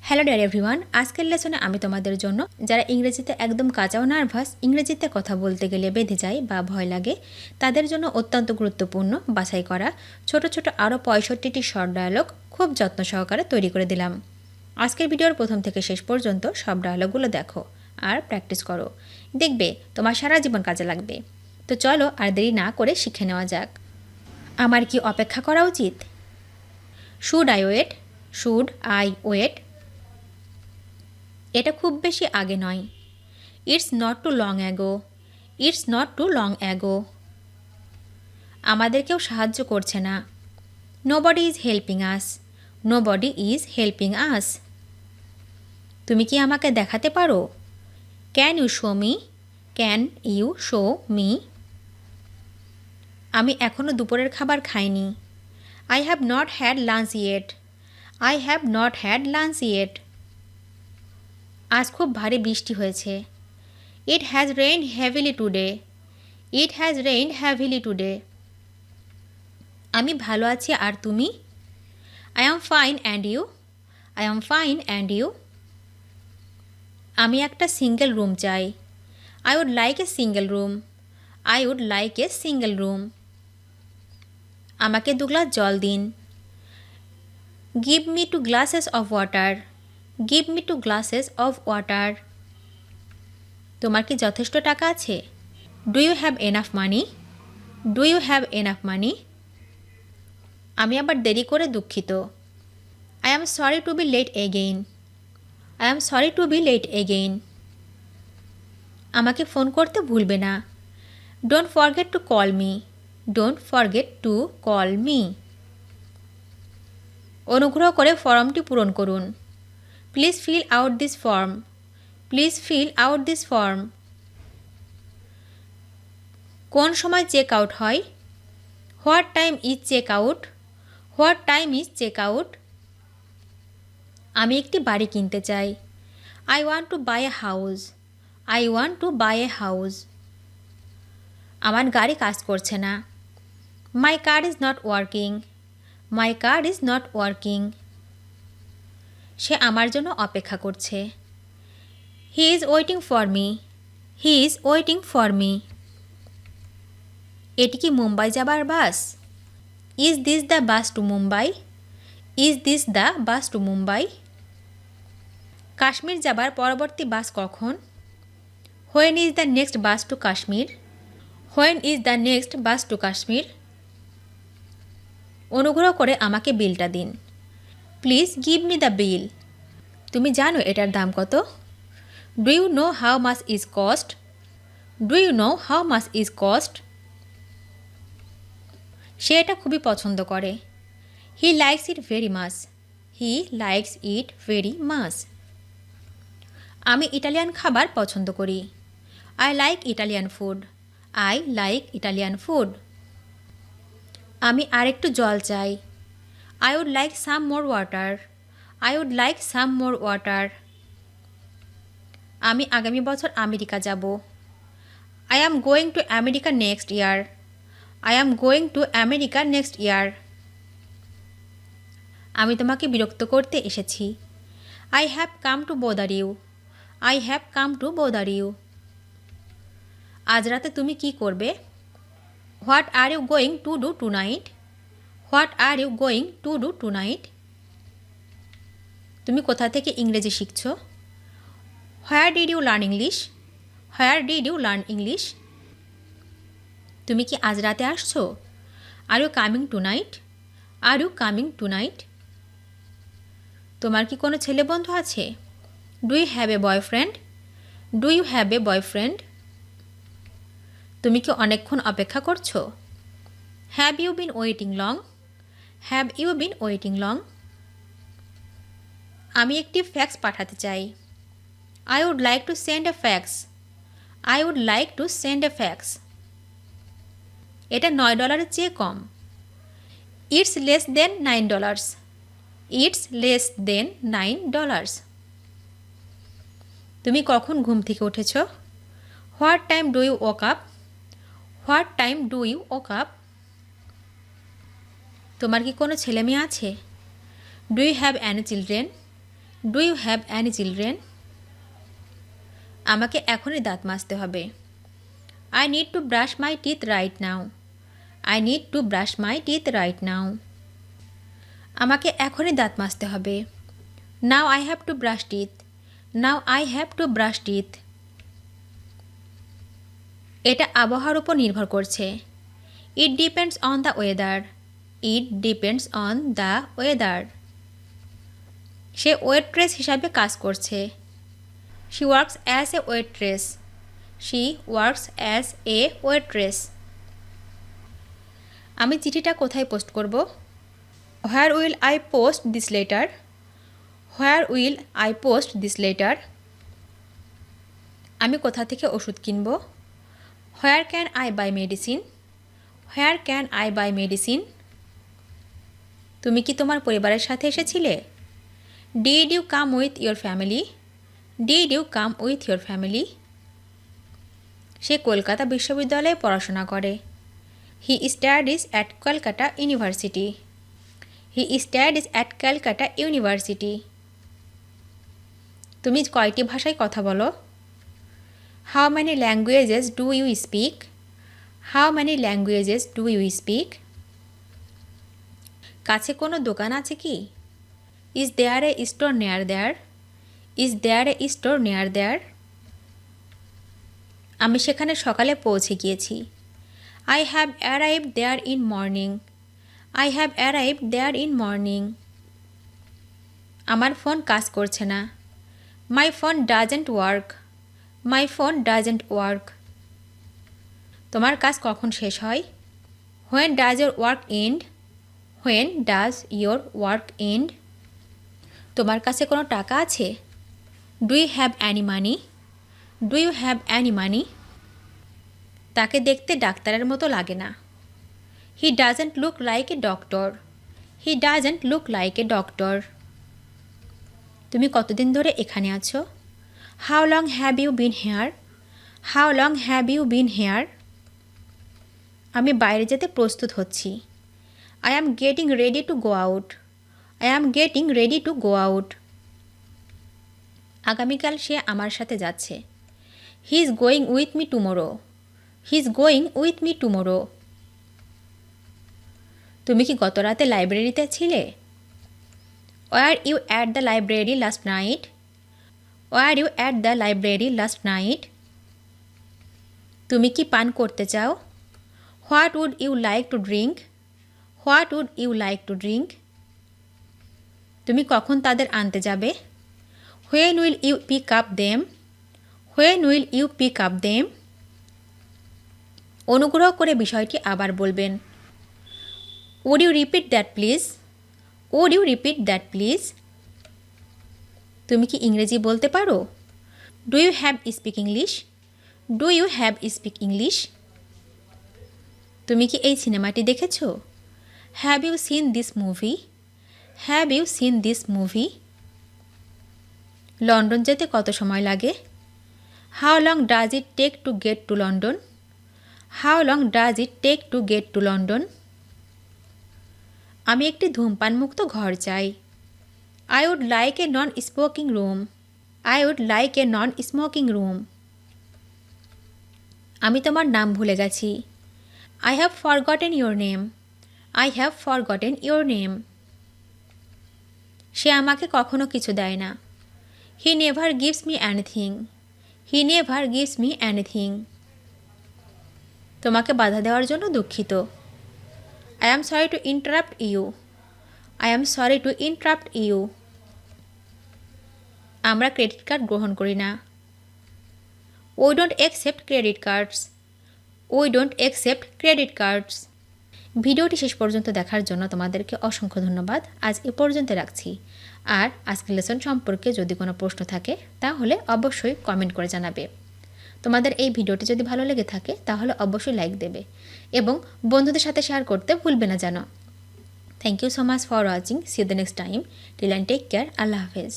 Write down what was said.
Hello dear everyone, আজকের লেসনে আমি তোমাদের জন্য যারা ইংরেজিতে একদম কাঁচাও নার্ভাস, ইংরেজিতে কথা বলতে গেলে বেঁধে যায় বা ভয় লাগে, তাদের জন্য অত্যন্ত গুরুত্বপূর্ণ বাছাই করা ছোট ছোট আরও 65টি শর্ট ডায়ালগ খুব যত্ন সহকারে তৈরি করে দিলাম। আজকের ভিডিওর প্রথম থেকে শেষ পর্যন্ত সব ডায়ালগগুলো দেখো আর প্র্যাকটিস করো, দেখবে তোমার সারা জীবন কাজে লাগবে। তো চলো আর দেরি না করে শিখে নেওয়া যাক। আমার কি অপেক্ষা করা উচিত? Should I wait? Should I wait? এটা খুব বেশি আগে নয়। It's not too long ago. It's not too long ago. আমাদের কেউ সাহায্য করছে না। Nobody is helping us. Nobody is helping us. তুমি কি আমাকে দেখাতে পারো? Can you show me? Can you show me? আমি এখনও দুপুরের খাবার খাইনি। I have not had lunch yet. I have not had lunch yet. আজ খুব ভারী বৃষ্টি হয়েছে। It has rained heavily today. It has rained heavily today. আমি ভালো আছি আর তুমি? I am fine and you? I am fine and you? আমি একটা সিঙ্গেল রুম চাই। I would like a single room. I would like a single room. আমাকে 2 glass জল দিন। Give me 2 glasses of water. Give me 2 glasses of water. তোমার কি যথেষ্ট টাকা আছে? Do you have enough money? Do you have enough money? আমি আবার দেরি করে দুঃখিত। I am sorry to be late again. I am sorry to be late again. আমাকে ফোন করতে ভুলবে না। Don't forget to call me. Don't forget to call me. অনুগ্রহ করে ফর্মটি পূরণ করুন। Please fill out this form. Please fill out this form. কোন সময় চেক আউট হয়? What time is check out? What time is check out? আমি একটি বাড়ি কিনতে চাই। I want to buy a house. I want to buy a house. আমার গাড়ি কাজ করছে না। My car is not working. My car is not working. সে আমার জন্য অপেক্ষা করছে। He is waiting for me. He is waiting for me. এটি কি মুম্বাই যাবার bus? Is this the bus to Mumbai? Is this the bus to Mumbai? Kashmir যাবার পরবর্তী বাস কখন? When is the next bus to Kashmir? When is the next bus to Kashmir? অনুগ্রহ করে আমাকে বিলটা দিন। Please give me the bill. তুমি জানো এটার দাম কত? Do you know how much is cost? Do you know how much is cost? সে এটা খুবই পছন্দ করে। He likes it very much. He likes it very much. আমি ইটালিয়ান খাবার পছন্দ করি। I like Italian food. I like Italian food. আমি আরেকটু জল চাই। I would like some more water. I would like some more water. আমি আগামী বছর আমেরিকা যাব। I am going to America next year. I am going to America next year. আমি তোমাকে বিরক্ত করতে এসেছি। I have come to bother you. I have come to bother you. আজ রাতে তুমি কি করবে? What are you going to do tonight? What are you going to do tonight? তুমি কোথা থেকে ইংরেজি শিখছো? Where did you learn English? Where did you learn English? তুমি কি আজ রাতে আসছো? Are you coming tonight? Are you coming tonight? তোমার কি কোনো ছেলে বন্ধু আছে? Do you have a boyfriend? Do you have a boyfriend? তুমি কি অনেকক্ষণ অপেক্ষা করছো? Have you been waiting long? Have you been waiting long? আমি একটি ফ্যাক্স পাঠাতে চাই। I would like to send a fax. I would like to send a fax. এটা $9 চেয়ে কম। It's less than $9. It's less than $9. তুমি কখন ঘুম থেকে উঠেছ? What time do you woke up? What time do you woke up? তোমার কি কোনো ছেলে মেয়ে আছে? Do you have any children? Do you have any children? আমাকে এখনই দাঁত মাজতে হবে। I need to brush my teeth right now. I need to brush my teeth right নাও। আমাকে এখনই দাঁত মাজতে হবে। Now I have to brush teeth. Now I have to brush teeth. এটা আবহাওয়ার উপর নির্ভর করছে। It depends on the weather. It depends on the weather. Say waitress হিসাবে কাজ করছে। She works as a waitress. She works as a waitress. আমি চিঠিটা কোথায় পোস্ট করব? Where will I post this letter? Where will I post this letter? আমি কোথা থেকে ওষুধ কিনব? Where can I buy medicine? Where can I buy medicine? তুমি কি তোমার পরিবারের সাথে এসেছিলে? Did you come with your family? Did you come with your family? সে কলকাতা বিশ্ববিদ্যালয়ে পড়াশোনা করে। He studies at Kolkata university. He studies at Calcutta university. তুমি কয়টি ভাষায় কথা বলো? How many languages do you speak? How many languages do you speak? কাছে কোনো দোকান আছে কি? ইজ দেয়ার এ স্টোর নেয়ার দেয়ার? ইজ দেয়ার এ স্টোর নেয়ার দেয়ার? আমি সেখানে সকালে পৌঁছে গিয়েছি। I have arrived there in morning. I have arrived there in morning. আমার ফোন কাজ করছে না। My phone doesn't work. My phone doesn't work. তোমার কাজ কখন শেষ হয়? When does your work end? When does your work end? তোমার কাছে কোনো টাকা আছে? Do you have any money? Do you have any money? তাকে দেখতে ডাক্তারের মতো লাগে না। He doesn't look like a doctor. He doesn't look like a doctor. তুমি কতদিন ধরে এখানে আছো? How long have you been here? How long have you been here? আমি বাইরে যেতে প্রস্তুত হচ্ছি। I am getting ready to go out. I am getting ready to go out. আগামীকাল সে আমার সাথে যাচ্ছে। He is going with me tomorrow. He is going with me tomorrow. তুমি কি গত রাতে লাইব্রেরিতে ছিলে? Were you at the library last night? Were you at the library last night? তুমি কি পান করতে চাও? What would you like to drink? What would you like to drink? তুমি কখন তাদের আনতে যাবে? When will you pick up them? When will you pick up them? অনুগ্রহ করে বিষয়টি আবার বলবেন। Would you repeat that please? Would you repeat that please? তুমি কি ইংরেজি বলতে পারো? Do you have speak English? Do you have speak English? তুমি কি এই সিনেমাটি দেখেছো? Have you seen this movie? Have you seen this movie? London যেতে কত সময় লাগে? How long does it take to get to London? How long does it take to get to London? আমি একটি ধূমপানমুক্ত ঘর চাই। I would like a non smoking room. I would like a non smoking room. আমি তোমার নাম ভুলে গেছি। I have forgotten your name. I have forgotten your name. সে আমাকে কখনো কিছু দেয় না। He never gives me anything. He never gives me anything. তোমাকে বাধা দেওয়ার জন্য দুঃখিত। I am sorry to interrupt you. I am sorry to interrupt you. আমরা ক্রেডিট কার্ড গ্রহণ করি না। We don't accept credit cards. We don't accept credit cards. ভিডিওটি শেষ পর্যন্ত দেখার জন্য তোমাদেরকে অসংখ্য ধন্যবাদ। আজ এ পর্যন্ত রাখছি। আর আজকের লেসন সম্পর্কে যদি কোনো প্রশ্ন থাকে তাহলে অবশ্যই কমেন্ট করে জানাবে। তোমাদের এই ভিডিওটি যদি ভালো লেগে থাকে তাহলে অবশ্যই লাইক দেবে এবং বন্ধুদের সাথে শেয়ার করতে ভুলবে না যেন। Thank you so much for watching. See you the next time. Till and take care. আল্লাহ হাফেজ।